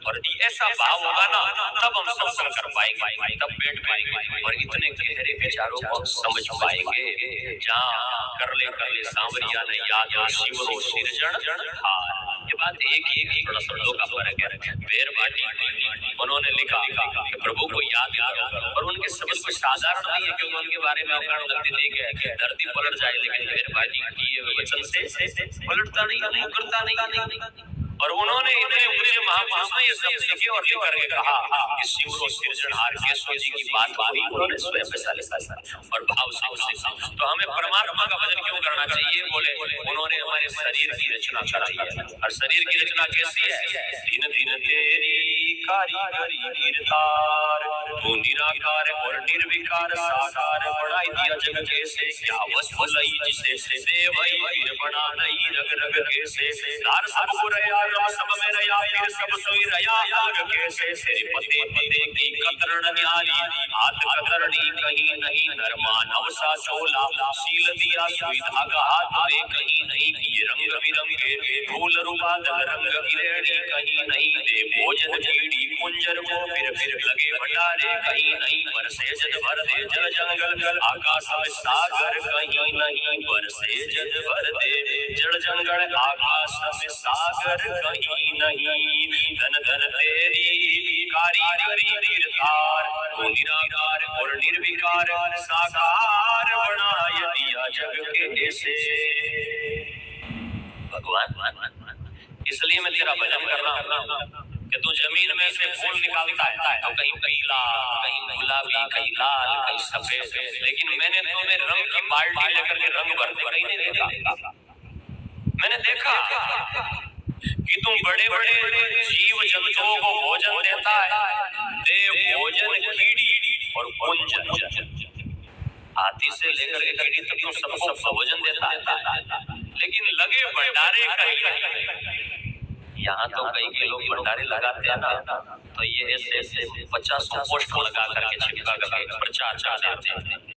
और ऐसा भाव होगा ना, तब हम सत्संग कर पाएंगे, तब बैठ पाएंगे और इतने गहरे विचारों को समझ पाएंगे। जहाँ कर ले सांवरिया ने याद शिवरो सिरजन हार। ये बात एक ही थोड़ा शब्दों का फर्क है। भेर बाटी उन्होंने लिखा कि प्रभु को याद करो, और उनके शब्द कोई साधारण नहीं है, क्योंकि उनके बारे में अवगुण लगती नहीं है धरती पलट जाए, लेकिन भेर बाटी किए वचन से पलटता नहीं, मुकरता नहीं। और उन्होंने इतने ऊंचे महापुरुष ने ये सब लिखे और लिख करके कहा कि शिवरो सिरजनहार केशव जी की बात हुई, उन्होंने स्वयं पैसा लिखा और भाव से उसे। तो हमें परमात्मा का भजन क्यों करना चाहिए? बोले उन्होंने हमारे शरीर की रचना कराई है, और शरीर की रचना कैसी है? दिन दिन तेरी कारीगरी गिरतार, तू निराकार और निर्विकार साकार बनाई दिया जग कैसे, क्या वस्तु लई जिसे दे वही फिर बना नहीं रग रग कैसे, लार सब रया रम सब में रया फिर सब सोई रया आग कैसे, तेरे पते पते की कतरण न्यारी हाथ कतरनी कहीं नहीं, नर मानव सा चोला शील दिया सुई धागा हाथ में कहीं नहीं, ये रंग बिरंगे फूल रुबादल रंग गिरेणी कहीं नहीं, दे भोजन कीड़ी कुंजर को फिर लगे भंडारे कहीं नहीं, बरसे जद भर दे जल जंगल आकाश में सागर कहीं नहीं, बरसे जद भर दे जल जंगल आकाश में सागर कहीं नहीं, धन धन तेरी कारीगरी गिरतार, तू निराकार और निर्विकार साकार बनाय दिया जग के ऐसे। भगवान इसलिए मैं तेरा भजन कर रहा हूँ कि तू जमीन में से फूल निकालता है तो कहीं पीला, कहीं गुलाबी, कहीं लाल, कहीं सफेद, लेकिन मैंने तुम्हें रंग की बाल्टी लेकर के रंग भरते कहीं नहीं देखा। मैंने देखा कि तुम बड़े बड़े जीव जंतुओं को भोजन देता है, दे भोजन कीड़ी और कुंजन, हाथी से लेकर के कीड़ी तक तुम सबको भोजन देता है, लेकिन लगे भंडारे कहीं। यहाँ तो कई के लोग भंडारे लगाते हैं ना, तो ये ऐसे 50 पोस्ट लगा करके छिपका करके प्रचार कर देते हैं।